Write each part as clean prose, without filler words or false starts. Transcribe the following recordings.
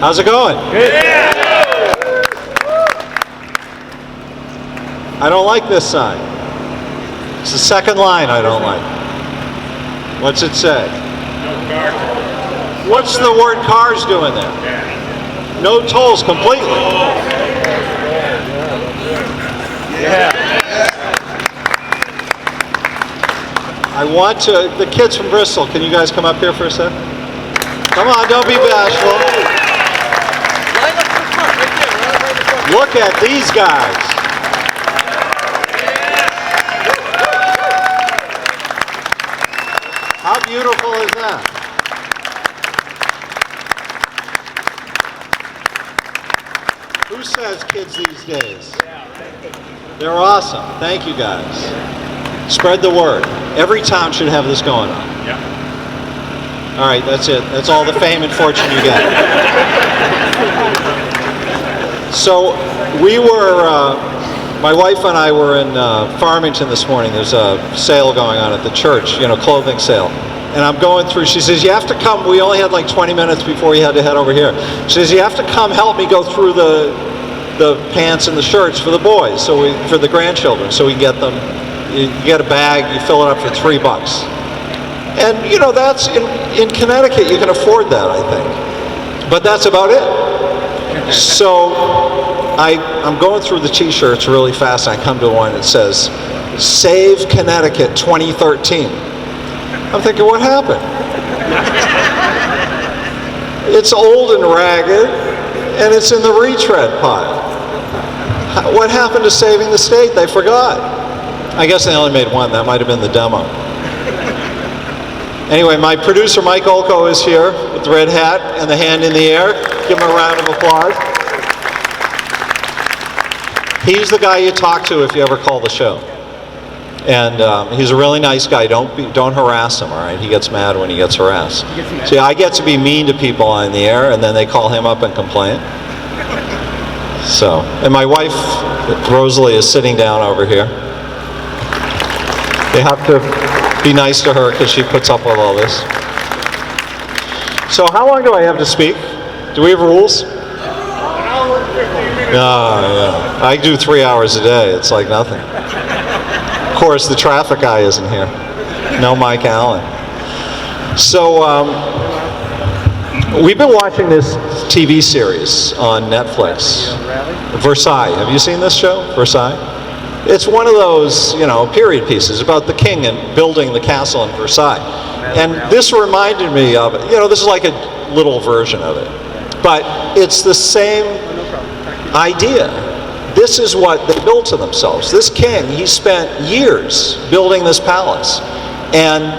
How's it going? I don't like this sign. It's the second line I don't like. What's it say? What's the word cars doing there? No tolls completely. I want to, the kids from Bristol, can you guys come up here for a sec? Come on, don't be bashful. Look at these guys. How beautiful is that? Who says kids these days? They're awesome. Thank you guys. Spread the word. Every town should have this going on. All right, that's it. That's all the fame and fortune you get. So we were, my wife and I were in Farmington this morning. There's a sale going on at the church, clothing sale. And I'm going through, she says, you have to come, we only had like 20 minutes before we had to head over here. She says, you have to come help me go through the pants and the shirts for the boys, for the grandchildren, so we can get them. You get a bag, you fill it up for $3. And that's in Connecticut, you can afford that, I think. But that's about it. So I'm going through the t-shirts really fast, and I come to one that says, Save Connecticut 2013. I'm thinking, what happened? It's old and ragged, and it's in the retread pile. What happened to saving the state? They forgot. I guess they only made one. That might have been the demo. Anyway, my producer, Mike Olko, is here with the red hat and the hand in the air. Give him a round of applause. He's the guy you talk to if you ever call the show. And he's a really nice guy. Don't harass him, all right? He gets mad when he gets harassed. See, I get to be mean to people on the air, and then they call him up and complain. So, and my wife, Rosalie, is sitting down over here. They have to be nice to her because she puts up with all this. So how long do I have to speak? Do we have rules? An hour and 15 minutes. Yeah. I do 3 hours a day. It's like nothing. Of course, the traffic guy isn't here. No Mike Allen. So we've been watching this TV series on Netflix. Versailles. Have you seen this show, Versailles? It's one of those, period pieces about the king and building the castle in Versailles. And this reminded me of it. This is like a little version of it. But it's the same idea. This is what they built to themselves. This king, he spent years building this palace. And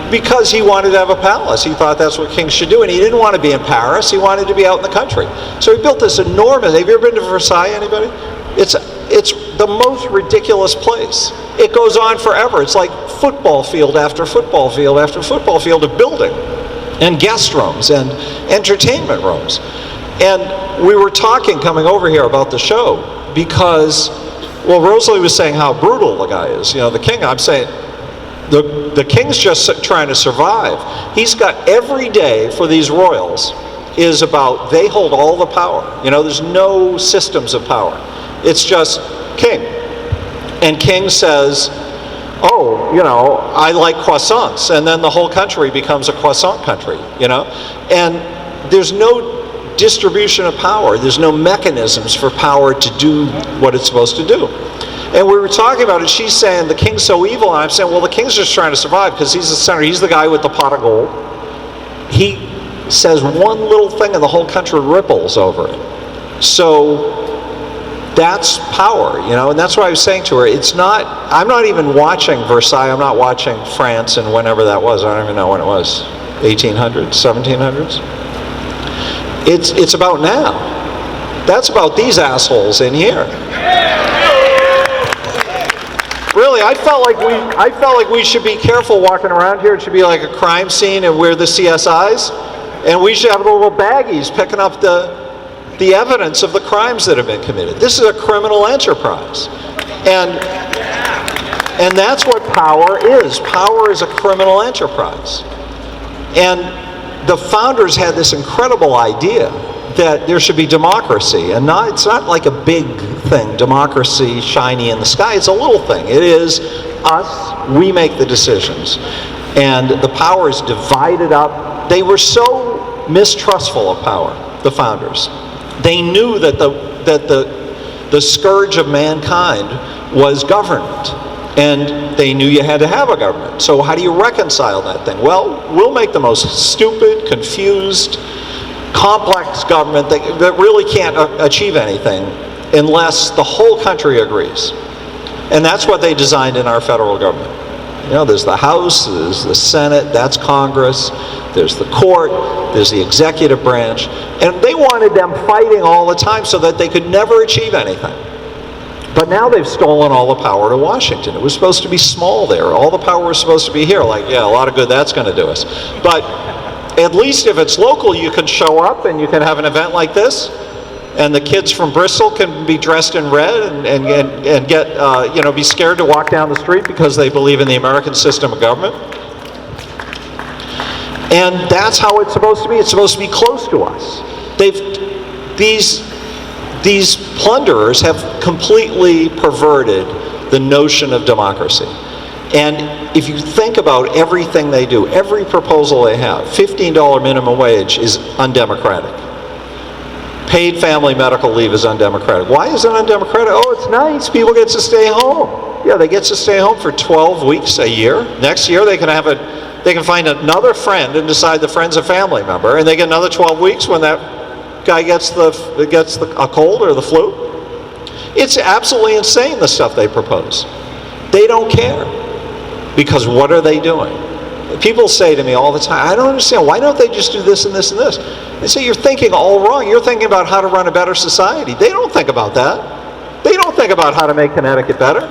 because he wanted to have a palace, he thought that's what kings should do. And he didn't want to be in Paris. He wanted to be out in the country. So he built this enormous, have you ever been to Versailles, anybody? It's the most ridiculous place. It goes on forever. It's like football field after football field after football field of building, and guest rooms and entertainment rooms. And we were talking coming over here about the show because, Rosalie was saying how brutal the guy is. The king, I'm saying, the king's just trying to survive. He's got every day for these royals is about, they hold all the power. There's no systems of power. It's just king. And king says, I like croissants. And then the whole country becomes a croissant country, And there's no distribution of power. There's no mechanisms for power to do what it's supposed to do. And we were talking about it. She's saying the king's so evil. And I'm saying, well, the king's just trying to survive because he's the center. He's the guy with the pot of gold. He says one little thing and the whole country ripples over it. So that's power, and that's what I was saying to her. I'm not even watching Versailles. I'm not watching France and whenever that was. I don't even know when it was. 1800s, 1700s. It's about now. That's about these assholes in here. Really, I felt like we should be careful walking around here. It should be like a crime scene, and we're the CSIs, and we should have little baggies picking up the evidence of the crimes that have been committed. This is a criminal enterprise. And that's what power is. Power is a criminal enterprise. And the founders had this incredible idea that there should be democracy, and it's not like a big thing, democracy shiny in the sky. It's a little thing. It is us, we make the decisions. And the power is divided up. They were so mistrustful of power, the founders. They knew that the scourge of mankind was government. And they knew you had to have a government. So how do you reconcile that thing? Well, we'll make the most stupid, confused, complex government that really can't achieve anything unless the whole country agrees. And that's what they designed in our federal government. You know, there's the House, there's the Senate, that's Congress, there's the court, there's the executive branch, and they wanted them fighting all the time so that they could never achieve anything. But now they've stolen all the power to Washington. It was supposed to be small there. All the power was supposed to be here. Like, yeah, a lot of good that's going to do us. But at least if it's local, you can show up and you can have an event like this, and the kids from Bristol can be dressed in red and get, be scared to walk down the street because they believe in the American system of government. And that's how it's supposed to be. It's supposed to be close to us. These plunderers have completely perverted the notion of democracy. And if you think about everything they do, every proposal they have, $15 minimum wage is undemocratic. Paid family medical leave is undemocratic. Why is it undemocratic? Oh, it's nice. People get to stay home. Yeah, they get to stay home for 12 weeks a year. Next year they can find another friend and decide the friend's a family member, and they get another 12 weeks when that guy gets a cold or the flu. It's absolutely insane, the stuff they propose. They don't care, because what are they doing? People say to me all the time, I don't understand, why don't they just do this and this and this? I say, you're thinking all wrong. You're thinking about how to run a better society. They don't think about that. They don't think about how to make Connecticut better.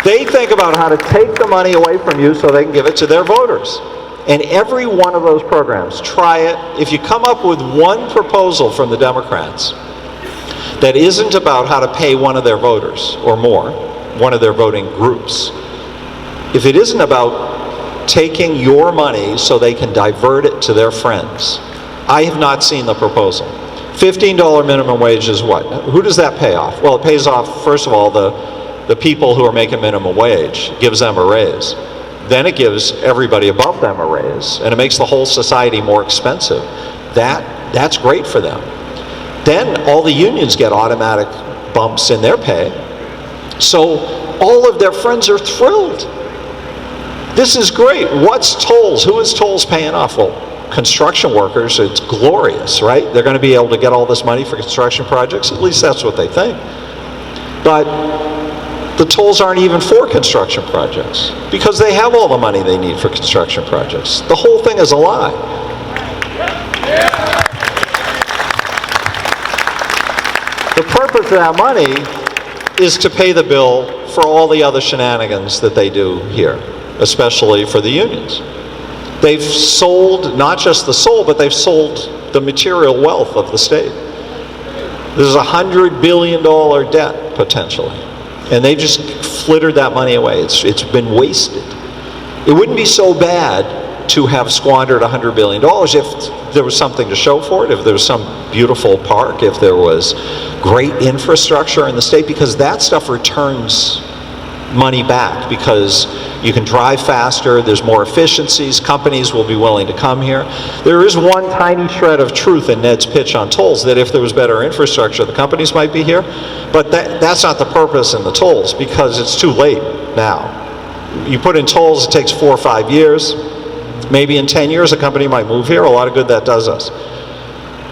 They think about how to take the money away from you so they can give it to their voters. And every one of those programs, try it. If you come up with one proposal from the Democrats that isn't about how to pay one of their voters or more, one of their voting groups, if it isn't about taking your money so they can divert it to their friends, I have not seen the proposal. $15 minimum wage is what? Who does that pay off? Well, it pays off, first of all, the people who are making minimum wage, gives them a raise. Then it gives everybody above them a raise, and it makes the whole society more expensive. That's great for them. Then all the unions get automatic bumps in their pay. So all of their friends are thrilled. This is great. What's tolls? Who is tolls paying off? Well, construction workers, it's glorious, right? They're going to be able to get all this money for construction projects. At least that's what they think. But the tolls aren't even for construction projects because they have all the money they need for construction projects. The whole thing is a lie. The purpose of that money is to pay the bill for all the other shenanigans that they do here, especially for the unions. They've sold not just the soul, but they've sold the material wealth of the state. There's $100 billion debt potentially. And they just flittered that money away. It's been wasted. It wouldn't be so bad to have squandered $100 billion if there was something to show for it, if there was some beautiful park, if there was great infrastructure in the state, because that stuff returns money back, because you can drive faster, there's more efficiencies, companies will be willing to come here. There is one tiny shred of truth in Ned's pitch on tolls, that if there was better infrastructure, the companies might be here, but that's not the purpose in the tolls, because it's too late now. You put in tolls, it takes 4 or 5 years, maybe in 10 years a company might move here, a lot of good that does us.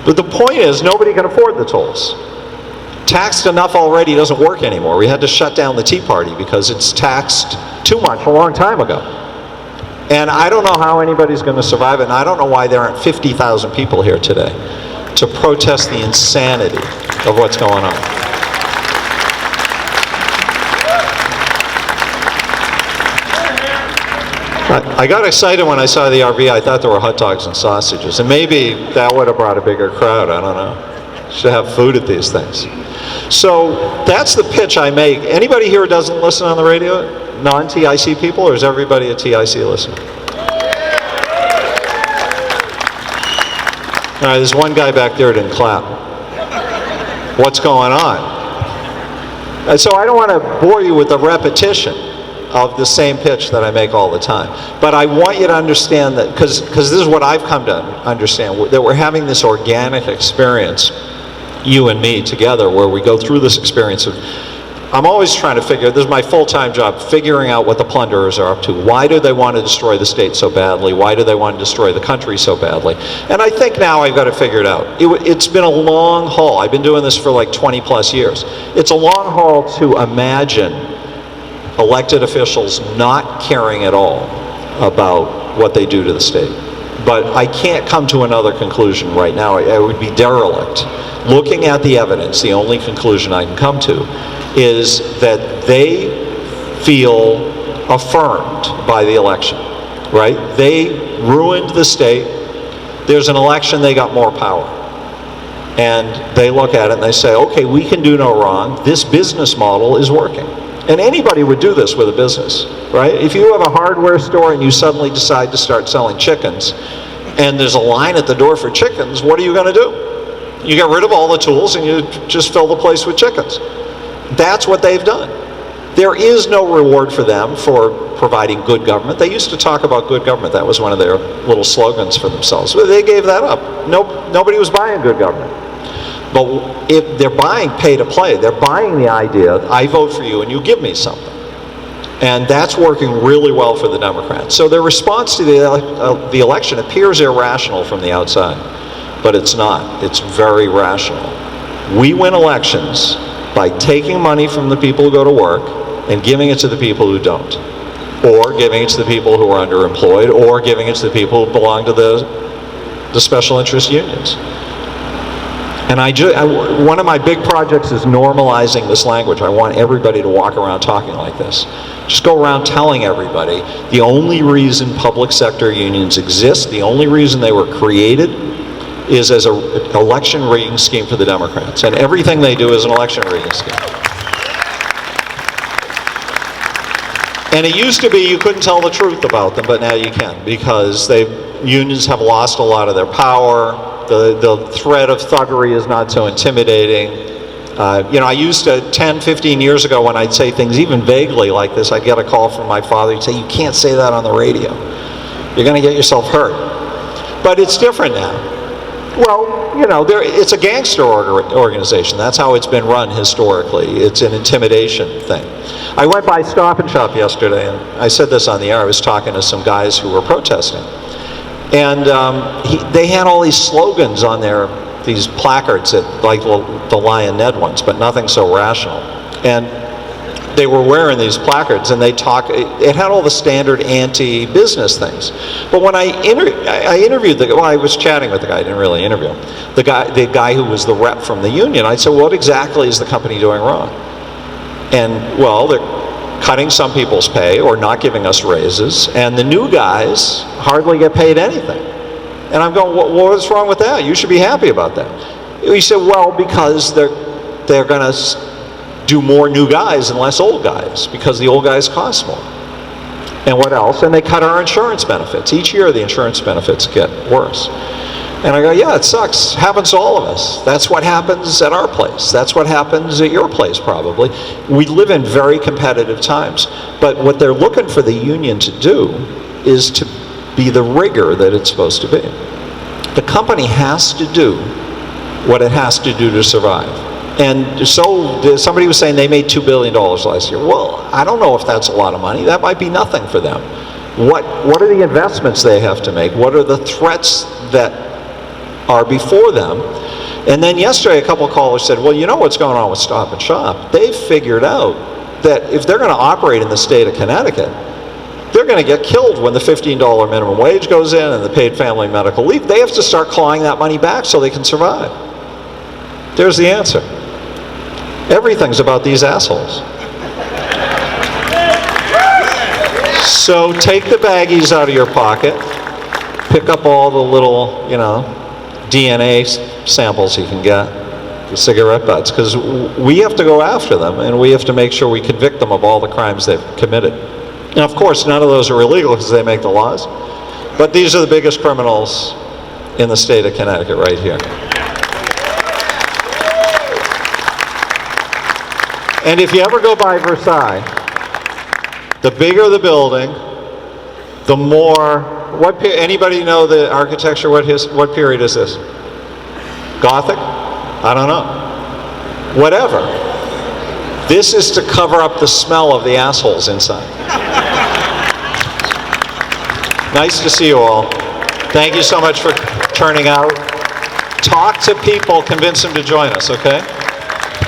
But the point is, nobody can afford the tolls. Taxed enough already doesn't work anymore. We had to shut down the Tea Party because it's taxed too much a long time ago. And I don't know how anybody's going to survive it, and I don't know why there aren't 50,000 people here today to protest the insanity of what's going on. I got excited when I saw the RV. I thought there were hot dogs and sausages, and maybe that would have brought a bigger crowd. I don't know. Should have food at these things. So that's the pitch I make. Anybody here who doesn't listen on the radio? Non-TIC people, or is everybody a TIC listener? All right, there's one guy back there who didn't clap. What's going on? So I don't want to bore you with the repetition of the same pitch that I make all the time. But I want you to understand that, because this is what I've come to understand, that we're having this organic experience, you and me together, where we go through this experience of, I'm always trying to figure, this is my full-time job, figuring out what the plunderers are up to. Why do they want to destroy the state so badly? Why do they want to destroy the country so badly? And I think now I've got to figure it out. It's been a long haul. I've been doing this for like 20 plus years. It's a long haul to imagine elected officials not caring at all about what they do to the state. But I can't come to another conclusion right now. I would be derelict. Looking at the evidence, the only conclusion I can come to is that they feel affirmed by the election, right? They ruined the state. There's an election, they got more power. And they look at it and they say, okay, we can do no wrong. This business model is working. And anybody would do this with a business, right? If you have a hardware store and you suddenly decide to start selling chickens, and there's a line at the door for chickens, what are you going to do? You get rid of all the tools and you just fill the place with chickens. That's what they've done. There is no reward for them for providing good government. They used to talk about good government. That was one of their little slogans for themselves. But they gave that up. Nobody was buying good government. But if they're buying pay to play, they're buying the idea, I vote for you and you give me something. And that's working really well for the Democrats. So their response to the election appears irrational from the outside, but it's not. It's very rational. We win elections by taking money from the people who go to work and giving it to the people who don't, or giving it to the people who are underemployed, or giving it to the people who belong to the special interest unions. And one of my big projects is normalizing this language. I want everybody to walk around talking like this. Just go around telling everybody the only reason public sector unions exist, the only reason they were created, is as an election rigging scheme for the Democrats. And everything they do is an election rigging scheme. And it used to be you couldn't tell the truth about them, but now you can, because unions have lost a lot of their power. The threat of thuggery is not so intimidating. I used to, 10, 15 years ago, when I'd say things even vaguely like this, I'd get a call from my father. He'd say, you can't say that on the radio. You're going to get yourself hurt. But it's different now. Well, it's a gangster organization. That's how it's been run historically. It's an intimidation thing. I went by Stop and Shop yesterday, and I said this on the air. I was talking to some guys who were protesting. And they had all these slogans on these placards, like the Lion Ned ones, but nothing so rational. And they were wearing these placards, and it had all the standard anti-business things. But when I interviewed I was chatting with the guy, I didn't really interview him, the guy who was the rep from the union. I said, what exactly is the company doing wrong? And, well, they're cutting some people's pay or not giving us raises, and the new guys hardly get paid anything. And I'm going, what's wrong with that? You should be happy about that. He said, well, because they're going to do more new guys and less old guys, because the old guys cost more. And what else? And they cut our insurance benefits. Each year the insurance benefits get worse. And I go, yeah, it sucks. Happens to all of us. That's what happens at our place. That's what happens at your place, probably. We live in very competitive times. But what they're looking for the union to do is to be the rigor that it's supposed to be. The company has to do what it has to do to survive. And so somebody was saying they made $2 billion last year. Well, I don't know if that's a lot of money. That might be nothing for them. What are the investments they have to make? What are the threats that are before them? And then yesterday a couple of callers said, well, you know what's going on with Stop and Shop? They've figured out that if they're going to operate in the state of Connecticut, they're going to get killed when the $15 minimum wage goes in and the paid family medical leave. They have to start clawing that money back so they can survive. There's the answer. Everything's about these assholes. So take the baggies out of your pocket, pick up all the little, DNA samples you can get, the cigarette butts, because we have to go after them, and we have to make sure we convict them of all the crimes they've committed. And of course, none of those are illegal because they make the laws, but these are the biggest criminals in the state of Connecticut, right here. And if you ever go by Versailles, the bigger the building, the more, anybody know the architecture, what period is this? Gothic? I don't know. Whatever. This is to cover up the smell of the assholes inside. Nice to see you all. Thank you so much for turning out. Talk to people, convince them to join us, okay?